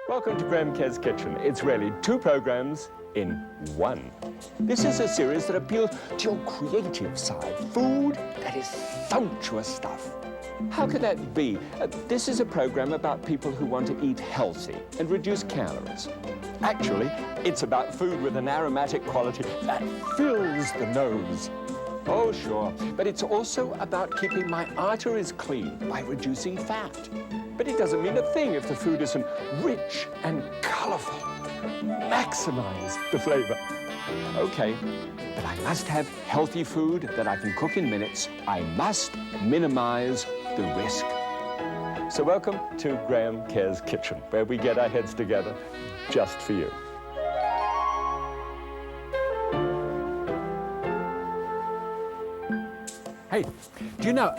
Welcome to Graham Kerr's Kitchen. It's really two programs in one. This is a series that appeals to your creative side, food that is sumptuous stuff. How could that be? This is a program about people who want to eat healthy and reduce calories. Actually, it's about food with an aromatic quality that fills the nose. Oh, sure, but it's also about keeping my arteries clean by reducing fat. But it doesn't mean a thing if the food isn't rich and colorful. Maximize the flavor. Okay, but I must have healthy food that I can cook in minutes. I must minimize the risk. So welcome to Graham Kerr's Kitchen, where we get our heads together just for you. Hey, do you know,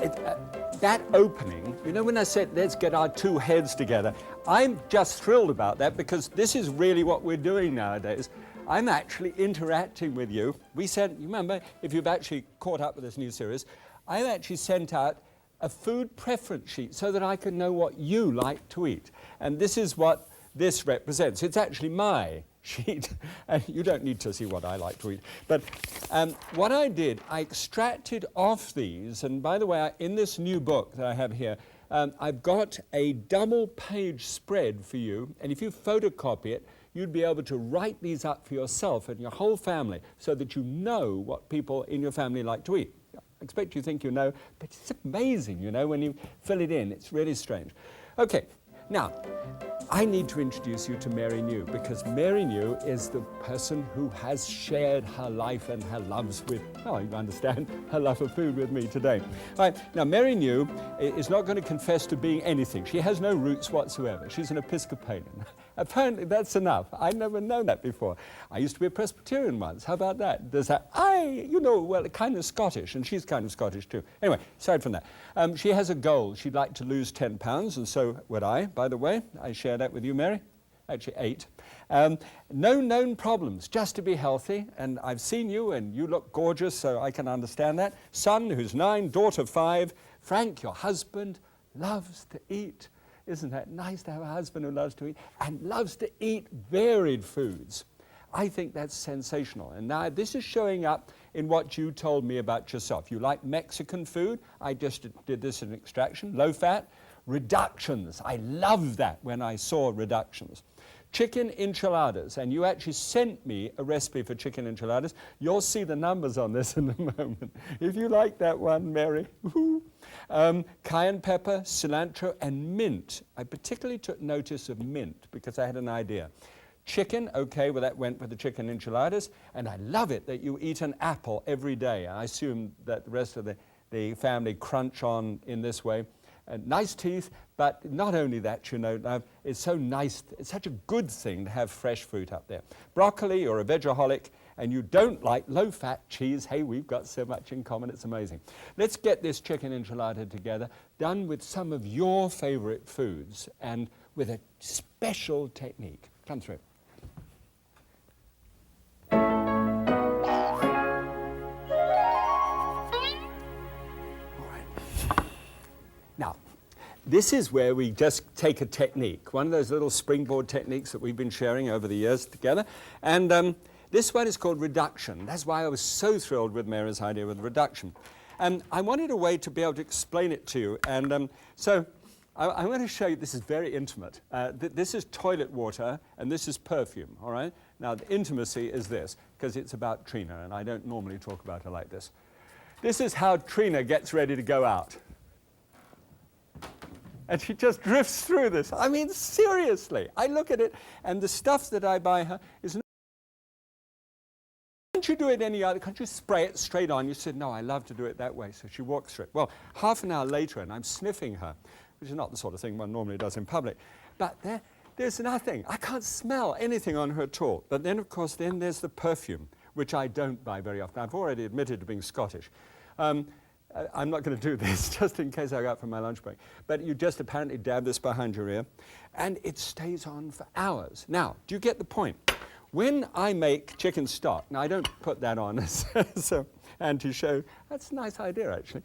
that opening, you know when I said, let's get our two heads together, I'm just thrilled about that because this is really what we're doing nowadays. I'm actually interacting with you. We sent, you remember, if you've actually caught up with this new series, I've actually sent out a food preference sheet so that I can know what you like to eat. And this is what this represents. It's actually my sheet, and you don't need to see what I like to eat. But what I did, I extracted off these, and by the way, in this new book that I have here, I've got a double-page spread for you, and if you photocopy it, you'd be able to write these up for yourself and your whole family so that you know what people in your family like to eat. I expect you think you know, but it's amazing, you know, when you fill it in. It's really strange. Okay, now, I need to introduce you to Mary New, because Mary New is the person who has shared her life and her loves with, well, you understand, her love of food with me today. All right, now Mary New is not going to confess to being anything. She has no roots whatsoever. She's an Episcopalian. Apparently that's enough. I'd never known that before. I used to be a Presbyterian once. How about that? There's that, you know, well, kind of Scottish, and she's kind of Scottish too. Anyway, aside from that, she has a goal. She'd like to lose 10 pounds, and so would I, by the way. I share that with you, Mary. Actually, 8. No known problems, just to be healthy, and I've seen you, and you look gorgeous, so I can understand that. Son, who's 9, daughter 5. Frank, your husband, loves to eat. Isn't that nice to have a husband who loves to eat and loves to eat varied foods? I think that's sensational. And now this is showing up in what you told me about yourself. You like Mexican food. I just did this in extraction. Low fat. Reductions. I love that when I saw reductions. Chicken enchiladas. And you actually sent me a recipe for chicken enchiladas. You'll see the numbers on this in a moment. If you like that one, Mary. Cayenne pepper, cilantro, and mint. I particularly took notice of mint because I had an idea. Chicken, okay, well that went with the chicken enchiladas. And I love it that you eat an apple every day. I assume that the rest of the family crunch on in this way. Nice teeth, but not only that, you know, it's so nice, it's such a good thing to have fresh fruit up there. Broccoli, you're a vegaholic, and you don't like low-fat cheese. Hey, we've got so much in common, it's amazing. Let's get this chicken enchilada together, done with some of your favorite foods, and with a special technique. Come through. Now, this is where we just take a technique, one of those little springboard techniques that we've been sharing over the years together. And this one is called reduction. That's why I was so thrilled with Mary's idea with reduction. And I wanted a way to be able to explain it to you. And so I'm going to show you, this is very intimate. This is toilet water, and this is perfume, all right? Now, the intimacy is this, because it's about Trina, and I don't normally talk about her like this. This is how Trina gets ready to go out. And she just drifts through this. I mean, seriously. I look at it, and the stuff that I buy her is not. Can't you do it any other? Can't you spray it straight on? You said, no, I love to do it that way. So she walks through it. Well, half an hour later, and I'm sniffing her, which is not the sort of thing one normally does in public. But there's nothing. I can't smell anything on her at all. But then, of course, then there's the perfume, which I don't buy very often. I've already admitted to being Scottish. I'm not going to do this, just in case I go out for my lunch break. But you just apparently dab this behind your ear, and it stays on for hours. Now, do you get the point? When I make chicken stock, now I don't put that on as anti-show. That's a nice idea, actually.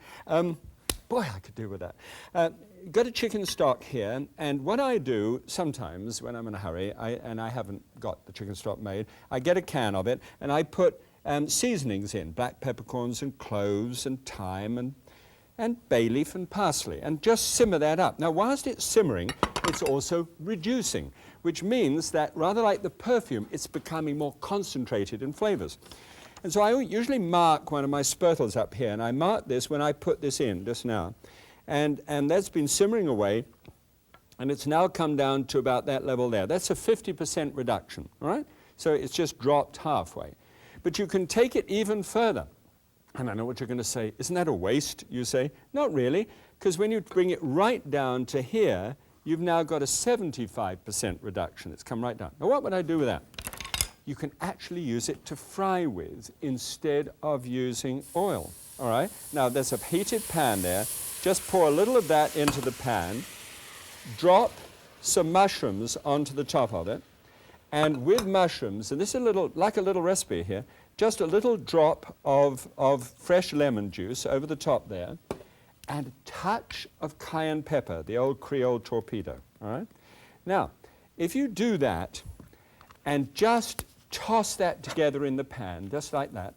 Boy, I could do with that. got a chicken stock here, and what I do sometimes when I'm in a hurry, and I haven't got the chicken stock made, I get a can of it, and I put seasonings in, black peppercorns and cloves and thyme and bay leaf and parsley, and just simmer that up. Now, whilst it's simmering, it's also reducing, which means that rather like the perfume, it's becoming more concentrated in flavors. And so I usually mark one of my spurtles up here, and I mark this when I put this in just now. And that's been simmering away, and it's now come down to about that level there. That's a 50% reduction, all right? So it's just dropped halfway. But you can take it even further. And I know what you're going to say. Isn't that a waste, you say? Not really, because when you bring it right down to here, you've now got a 75% reduction. It's come right down. Now, what would I do with that? You can actually use it to fry with instead of using oil, all right? Now, there's a heated pan there. Just pour a little of that into the pan, drop some mushrooms onto the top of it, and with mushrooms, and this is a little, like a little recipe here, just a little drop of fresh lemon juice over the top there, and a touch of cayenne pepper, the old Creole torpedo, all right? Now, if you do that and just toss that together in the pan, just like that,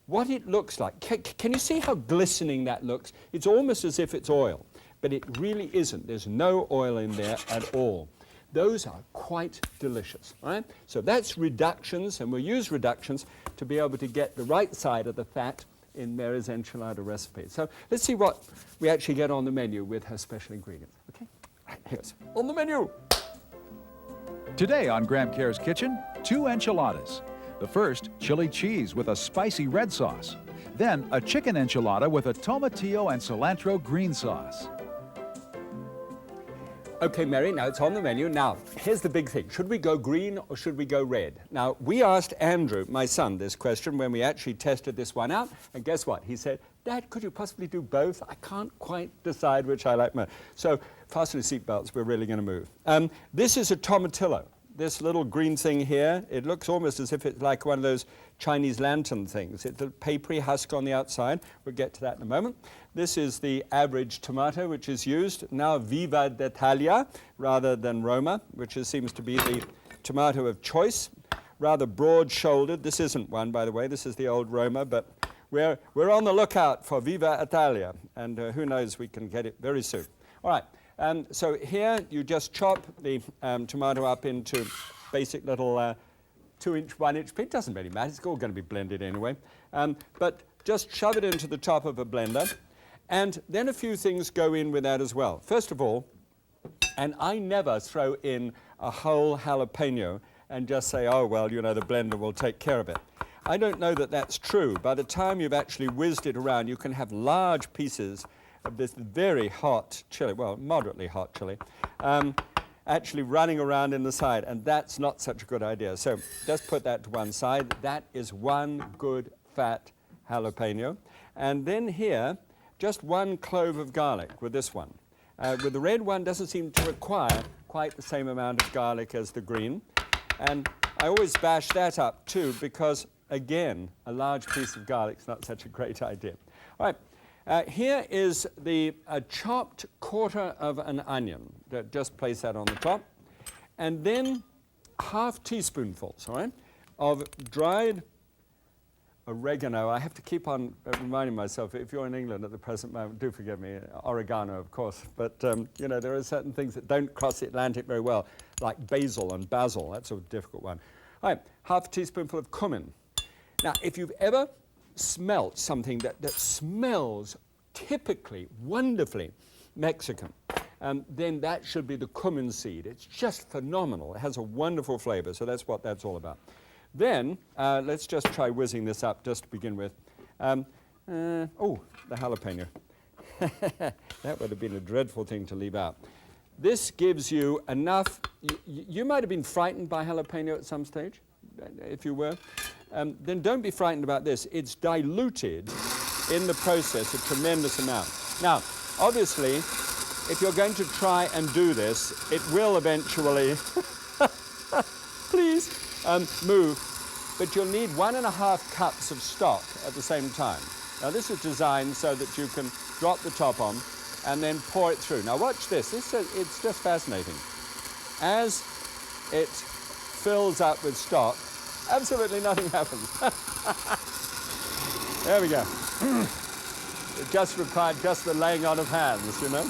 what it looks like, can you see how glistening that looks? It's almost as if it's oil, but it really isn't. There's no oil in there at all. Those are quite delicious, right? So that's reductions, and we'll use reductions to be able to get the right side of the fat in Mary's enchilada recipe. So let's see what we actually get on the menu with her special ingredients, okay? Right, here's on the menu. Today on Graham Kerr's Kitchen, 2 enchiladas. The first, chili cheese with a spicy red sauce. Then a chicken enchilada with a tomatillo and cilantro green sauce. Okay, Mary, now it's on the menu. Now, here's the big thing. Should we go green or should we go red? Now, we asked Andrew, my son, this question when we actually tested this one out. And guess what? He said, Dad, could you possibly do both? I can't quite decide which I like more. So, fasten your seatbelts. We're really going to move. This is a tomatillo. This little green thing here, it looks almost as if it's like one of those Chinese lantern things. It's a papery husk on the outside. We'll get to that in a moment. This is the average tomato, which is used now Viva d'Italia rather than Roma, which seems to be the tomato of choice. Rather broad-shouldered. This isn't one, by the way. This is the old Roma, but we're on the lookout for Viva Italia, and who knows, we can get it very soon. All right. So here you just chop the tomato up into basic little 2-inch, 1-inch pieces. It doesn't really matter. It's all going to be blended anyway. But just shove it into the top of a blender. And then a few things go in with that as well. First of all, and I never throw in a whole jalapeno and just say, oh, well, you know, the blender will take care of it. I don't know that that's true. By the time you've actually whizzed it around, you can have large pieces of this very hot chili, well, moderately hot chili, actually running around in the side, and that's not such a good idea. So just put that to one side. That is one good fat jalapeno. And then here, just 1 clove of garlic with this one. With the red one, doesn't seem to require quite the same amount of garlic as the green. And I always bash that up too, because again, a large piece of garlic is not such a great idea. All right. Here is the chopped quarter of an onion. Just place that on the top. And then half teaspoonfuls, all right, of dried oregano. I have to keep on reminding myself, if you're in England at the present moment, do forgive me, oregano, of course. But, you know, there are certain things that don't cross the Atlantic very well, like basil and basil. That's a difficult one. All right, half a teaspoonful of cumin. Now, if you've ever smelt something that smells typically, wonderfully Mexican, then that should be the cumin seed. It's just phenomenal. It has a wonderful flavor, so that's what that's all about. Then, let's just try whizzing this up just to begin with. Oh, the jalapeno. That would have been a dreadful thing to leave out. This gives you enough. You might have been frightened by jalapeno at some stage, if you were. Then don't be frightened about this. It's diluted in the process a tremendous amount. Now, obviously, if you're going to try and do this, it will eventually, please, move. But you'll need 1.5 cups of stock at the same time. Now, this is designed so that you can drop the top on, and then pour it through. Now watch this. It's just fascinating. As it fills up with stock, absolutely nothing happens. There we go. It just required just the laying on of hands, you know.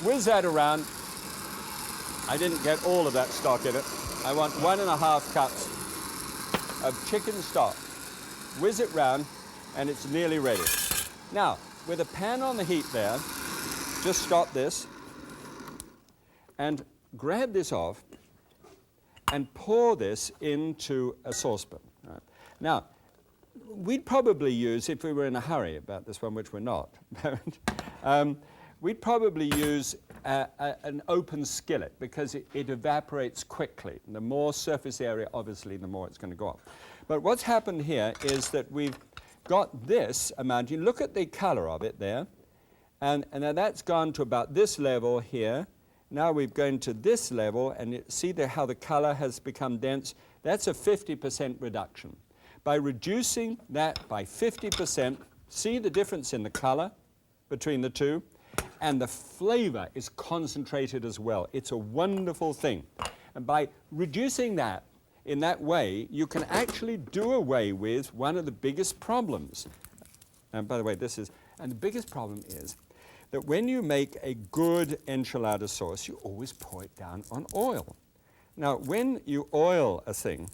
Whiz that around. I didn't get all of that stock in it. I want 1.5 cups of chicken stock. Whiz it round, and it's nearly ready. Now, with a pan on the heat there, just stop this and grab this off and pour this into a saucepan. Right. Now, we'd probably use, if we were in a hurry about this one, which we're not, we'd probably use an open skillet because it evaporates quickly. The more surface area, obviously, the more it's going to go off. But what's happened here is that we've got this amount. You look at the color of it there, and now that's gone to about this level here. Now we've gone to this level, and you see how the color has become dense. That's a 50% reduction. By reducing that by 50%, see the difference in the color between the two? And the flavor is concentrated as well. It's a wonderful thing. And by reducing that in that way, you can actually do away with one of the biggest problems. And by the way, and the biggest problem is that when you make a good enchilada sauce, you always pour it down on oil. Now, when you oil a thing,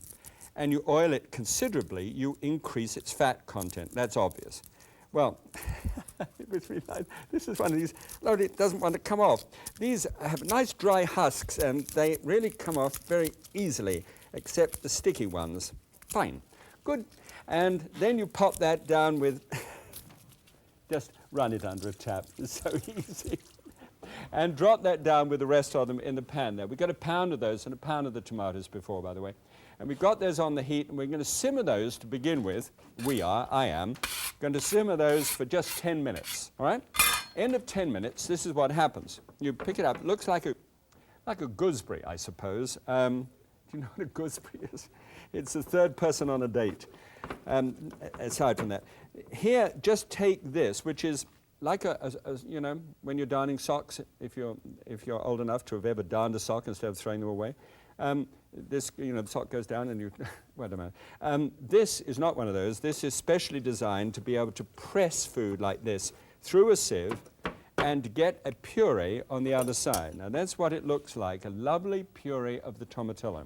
and you oil it considerably, you increase its fat content. That's obvious. Well, this is one of these, Lord, it doesn't want to come off. These have nice dry husks, and they really come off very easily, except the sticky ones. Fine. Good. And then you pop that down with, just run it under a tap. It's so easy. And drop that down with the rest of them in the pan there. We've got a pound of those and a pound of the tomatoes before, by the way. And we've got those on the heat, and we're going to simmer those to begin with. I am, going to simmer those for just 10 minutes, all right? End of 10 minutes, this is what happens. You pick it up. It looks like a gooseberry, I suppose. Do you know what a gooseberry is? It's the third person on a date, aside from that. Here, just take this, which is like you know, when you're darning socks, if you're old enough to have ever darned a sock instead of throwing them away. This, you know, the sock goes down and you, wait a minute. This is not one of those. This is specially designed to be able to press food like this through a sieve and get a puree on the other side. Now that's what it looks like, a lovely puree of the tomatillo.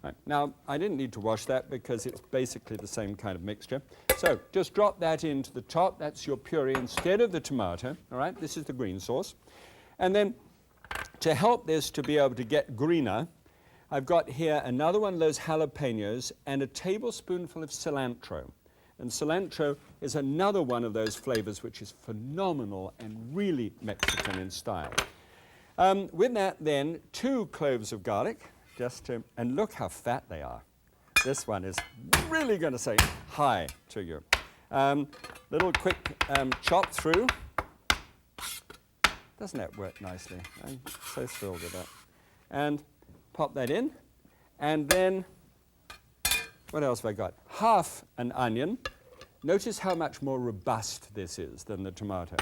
Right. Now, I didn't need to wash that because it's basically the same kind of mixture. So just drop that into the top. That's your puree instead of the tomato. All right, this is the green sauce. And then to help this to be able to get greener, I've got here another one of those jalapenos and a tablespoonful of cilantro. And cilantro is another one of those flavors which is phenomenal and really Mexican in style. With that then, 2 cloves of garlic, and look how fat they are. This one is really going to say hi to you. Little quick chop through. Doesn't that work nicely? I'm so thrilled with that. And pop that in, and then, what else have I got? Half an onion. Notice how much more robust this is than the tomato.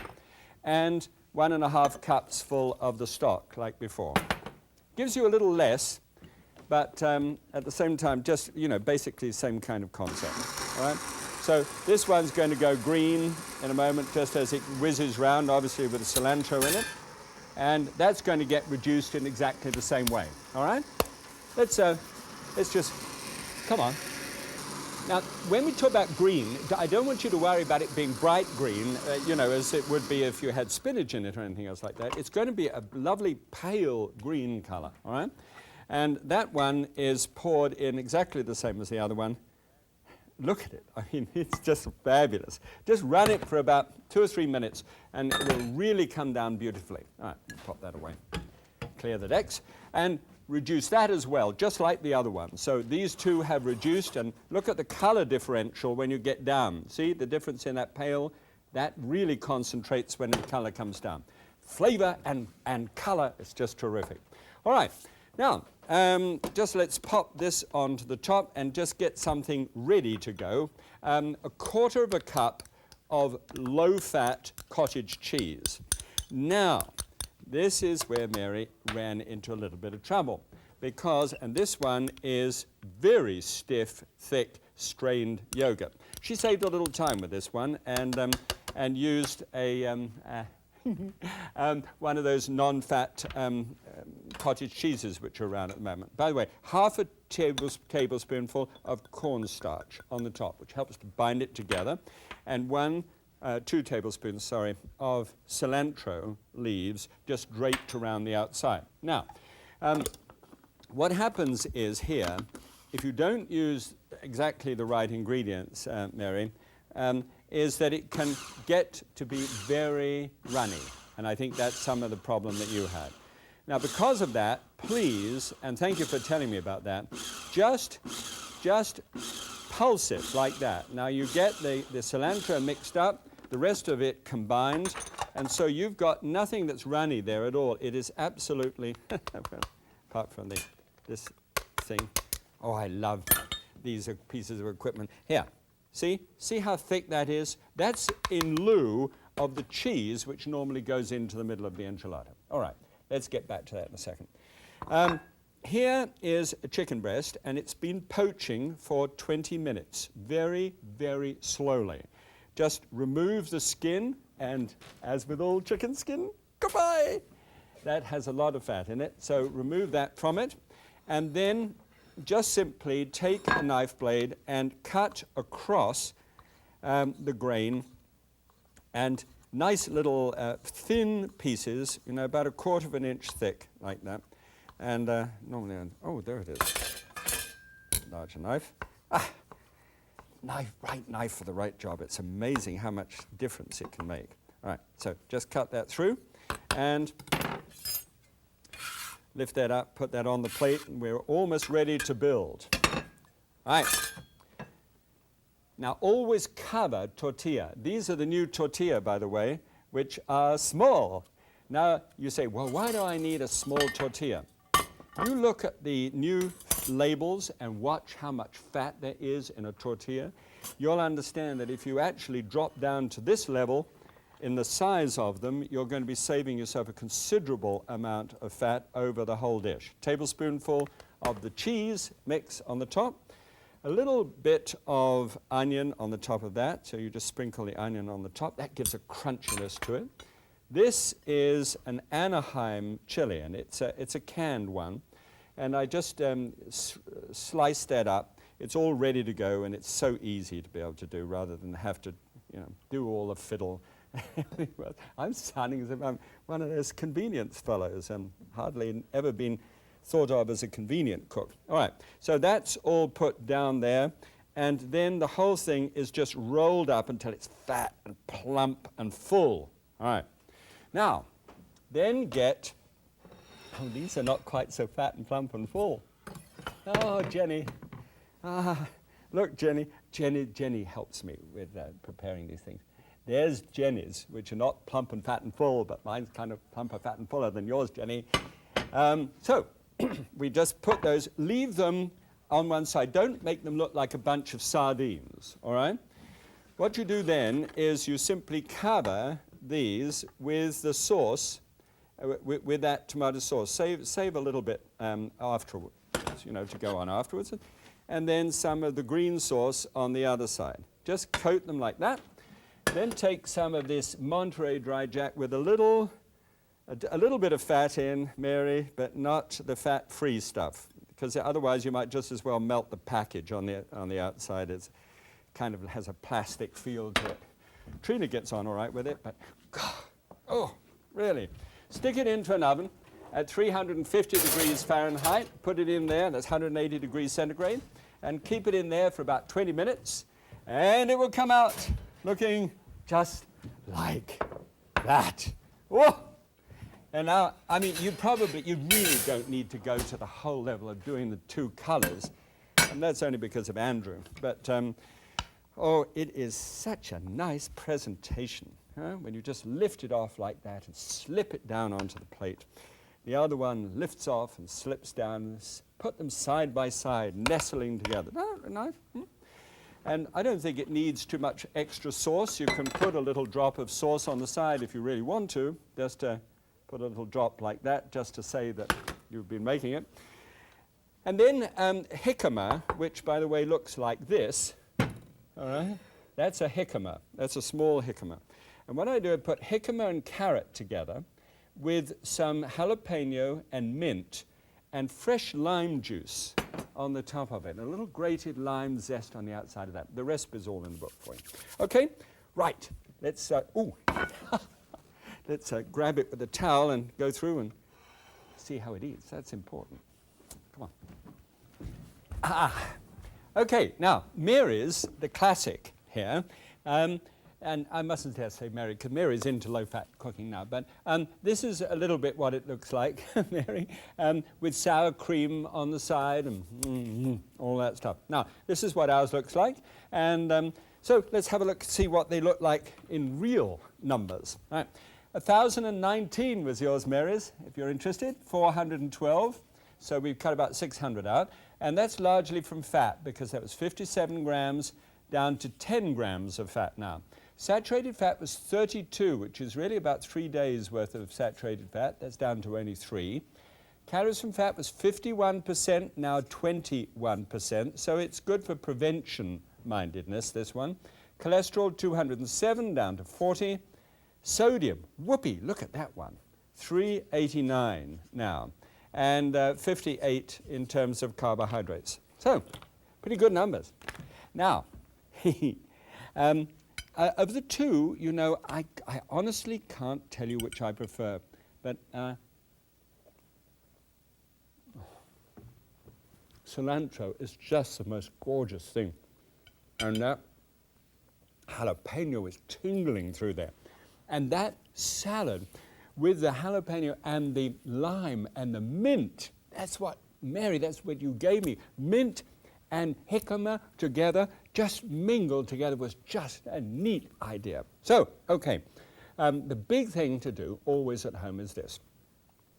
And 1.5 cups full of the stock, like before. Gives you a little less, but at the same time, just, you know, basically the same kind of concept, all right? So this one's going to go green in a moment, just as it whizzes round, obviously with the cilantro in it. And that's going to get reduced in exactly the same way, all right? Let's just, come on. Now, when we talk about green, I don't want you to worry about it being bright green, you know, as it would be if you had spinach in it or anything else like that. It's going to be a lovely pale green color, all right? And that one is poured in exactly the same as the other one. Look at it. I mean, it's just fabulous. Just run it for about 2 or 3 minutes, and it will really come down beautifully. All right, pop that away. Clear the decks. And reduce that as well, just like the other one. So these two have reduced, and look at the color differential when you get down. See the difference in that pale? That really concentrates when the color comes down. Flavor and color is just terrific. All right, now, just let's pop this onto the top and just get something ready to go. 1/4 cup of low-fat cottage cheese. Now, this is where Mary ran into a little bit of trouble because, and this one is very stiff, thick, strained yogurt. She saved a little time with this one and used a one of those non-fat cottage cheeses which are around at the moment. By the way, half a tablespoonful of cornstarch on the top, which helps to bind it together, and 2 tablespoons, sorry, of cilantro leaves just draped around the outside. Now, what happens is here, if you don't use exactly the right ingredients, Mary, is that it can get to be very runny. And I think that's some of the problem that you had. Now, because of that, please, and thank you for telling me about that, just pulse it like that. Now, you get the cilantro mixed up, the rest of it combined, and so you've got nothing that's runny there at all. It is absolutely, apart from this thing. Oh, I love these pieces of equipment. Here. See how thick that is? That's in lieu of the cheese which normally goes into the middle of the enchilada. All right, let's get back to that in a second. Here is a chicken breast, and it's been poaching for 20 minutes, very, very slowly. Just remove the skin, and as with all chicken skin, goodbye! That has a lot of fat in it, so remove that from it, and then just simply take a knife blade and cut across the grain, and nice little thin pieces, you know, about 1/4 of an inch thick, like that. And normally, oh, there it is. Larger knife. Right knife for the right job. It's amazing how much difference it can make. All right, so just cut that through, and lift that up, put that on the plate, and we're almost ready to build. All right. Now, always cover tortilla. These are the new tortilla, by the way, which are small. Now, you say, well, why do I need a small tortilla? You look at the new labels and watch how much fat there is in a tortilla. You'll understand that if you actually drop down to this level, in the size of them, you're going to be saving yourself a considerable amount of fat over the whole dish. Tablespoonful of the cheese mix on the top, a little bit of onion on the top of that, so you just sprinkle the onion on the top. That gives a crunchiness to it. This is an Anaheim chili, and it's a canned one, and I just sliced that up. It's all ready to go, and it's so easy to be able to do rather than have to, you know, do all the fiddle. I'm sounding as if I'm one of those convenience fellows and hardly ever been thought of as a convenient cook. All right, so that's all put down there, and then the whole thing is just rolled up until it's fat and plump and full. All right, now, then get, oh, these are not quite so fat and plump and full. Oh, Jenny. Look, Jenny helps me with preparing these things. There's Jenny's, which are not plump and fat and full, but mine's kind of plumper, fat and fuller than yours, Jenny. So we just put those, leave them on one side. Don't make them look like a bunch of sardines, all right? What you do then is you simply cover these with the sauce, with that tomato sauce. Save a little bit afterwards, you know, to go on afterwards. And then some of the green sauce on the other side. Just coat them like that. Then take some of this Monterey Dry Jack with a little bit of fat in, Mary, but not the fat-free stuff, because otherwise you might just as well melt the package on the outside. It kind of has a plastic feel to it. Trina gets on all right with it, but God, oh, really. Stick it into an oven at 350 degrees Fahrenheit. Put it in there, that's 180 degrees centigrade, and keep it in there for about 20 minutes, and it will come out looking just like that. Whoa! And now, I mean, you really don't need to go to the whole level of doing the two colors, and that's only because of Andrew. But, oh, it is such a nice presentation, huh? When you just lift it off like that and slip it down onto the plate. The other one lifts off and slips down. Put them side by side, nestling together. Oh, nice. And I don't think it needs too much extra sauce. You can put a little drop of sauce on the side if you really want to, just to put a little drop like that, just to say that you've been making it. And then jicama, which, by the way, looks like this. All right? That's a jicama. That's a small jicama. And what I do is put jicama and carrot together with some jalapeno and mint and fresh lime juice on the top of it. A little grated lime zest on the outside of that. The recipe is all in the book for you. Okay, right. Let's let's grab it with a towel and go through and see how it eats. That's important. Come on. Okay, now, Mary's the classic here. And I mustn't dare say Mary, because Mary's into low-fat cooking now. But this is a little bit what it looks like, Mary, with sour cream on the side and all that stuff. Now, this is what ours looks like. And so let's have a look, see what they look like in real numbers. All right. 1,019 was yours, Mary's, if you're interested. 412. So we've cut about 600 out. And that's largely from fat, because that was 57 grams down to 10 grams of fat now. Saturated fat was 32, which is really about 3 days worth of saturated fat. That's down to only 3. Calories from fat was 51%, now 21%. So it's good for prevention-mindedness, this one. Cholesterol, 207, down to 40. Sodium, whoopee, look at that one. 389 now. And 58 in terms of carbohydrates. So, pretty good numbers. Now, of the two, you know, I honestly can't tell you which I prefer, but cilantro is just the most gorgeous thing. And that jalapeno is tingling through there. And that salad with the jalapeno and the lime and the mint, that's what, Mary, that's what you gave me. Mint and jicama together, just mingled together, was just a neat idea. So, okay, the big thing to do always at home is this.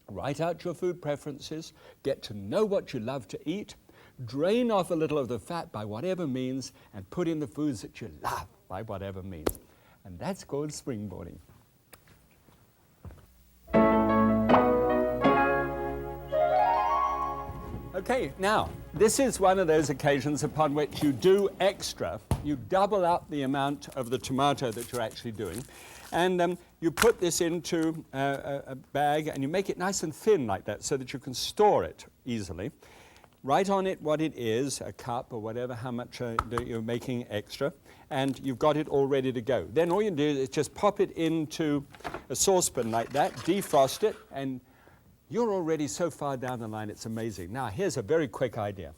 Write out your food preferences, get to know what you love to eat, drain off a little of the fat by whatever means, and put in the foods that you love by whatever means. And that's called springboarding. Okay, now, this is one of those occasions upon which you do extra. You double up the amount of the tomato that you're actually doing. And you put this into a bag and you make it nice and thin like that so that you can store it easily. Write on it what it is, a cup or whatever, how much you're making extra. And you've got it all ready to go. Then all you do is just pop it into a saucepan like that, defrost it, and you're already so far down the line, it's amazing. Now, here's a very quick idea.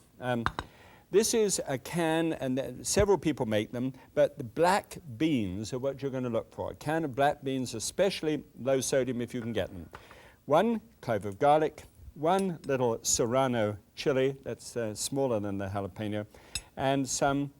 This is a can, and several people make them, but the black beans are what you're going to look for. A can of black beans, especially low sodium if you can get them. 1 clove of garlic, 1 little Serano Chilie, that's smaller than the jalapeno, and some,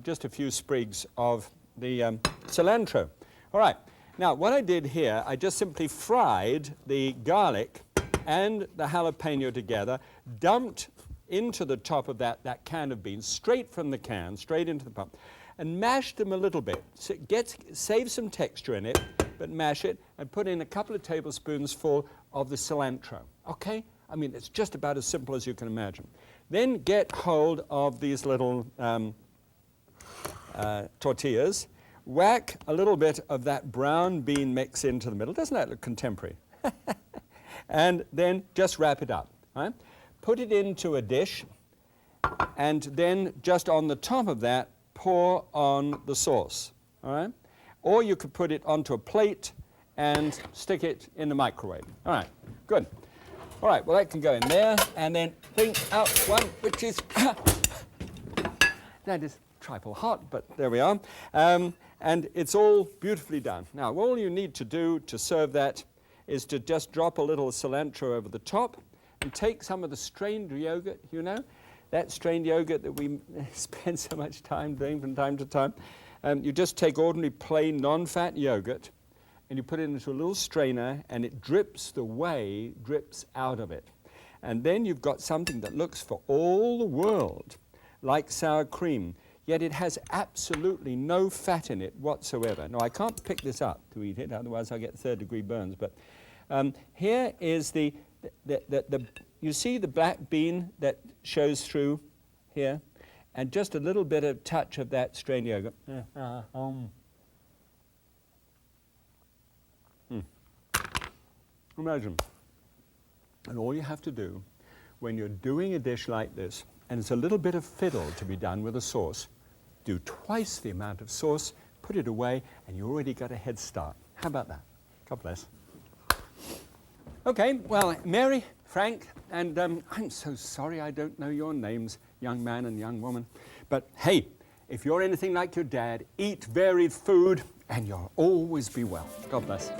just a few sprigs of the cilantro. All right, now what I did here, I just simply fried the garlic and the jalapeno together, dumped into the top of that can of beans, straight from the can, straight into the pot, and mashed them a little bit. So it save some texture in it, but mash it, and put in a couple of tablespoons full of the cilantro, okay? I mean, it's just about as simple as you can imagine. Then get hold of these little tortillas, whack a little bit of that brown bean mix into the middle. Doesn't that look contemporary? And then just wrap it up. Right? Put it into a dish, and then just on the top of that, pour on the sauce. All right? Or you could put it onto a plate and stick it in the microwave. All right, good. All right, well, that can go in there, and then bring out one which is, that is trifle hot, but there we are. And it's all beautifully done. Now, all you need to do to serve that is to just drop a little cilantro over the top and take some of the strained yogurt, you know, that strained yogurt that we spend so much time doing from time to time. You just take ordinary plain non-fat yogurt and you put it into a little strainer, and it drips the whey drips out of it. And then you've got something that looks for all the world like sour cream. yet it has absolutely no fat in it whatsoever. Now, I can't pick this up to eat it, otherwise I'll get third-degree burns, but here is you see the black bean that shows through here, and just a little bit of touch of that strained yogurt. Imagine. And all you have to do when you're doing a dish like this, and it's a little bit of fiddle to be done with a sauce, do twice the amount of sauce, put it away, and you already got a head start. How about that? God bless. Okay, well, Mary, Frank, and I'm so sorry I don't know your names, young man and young woman. But hey, if you're anything like your dad, eat varied food, and you'll always be well. God bless.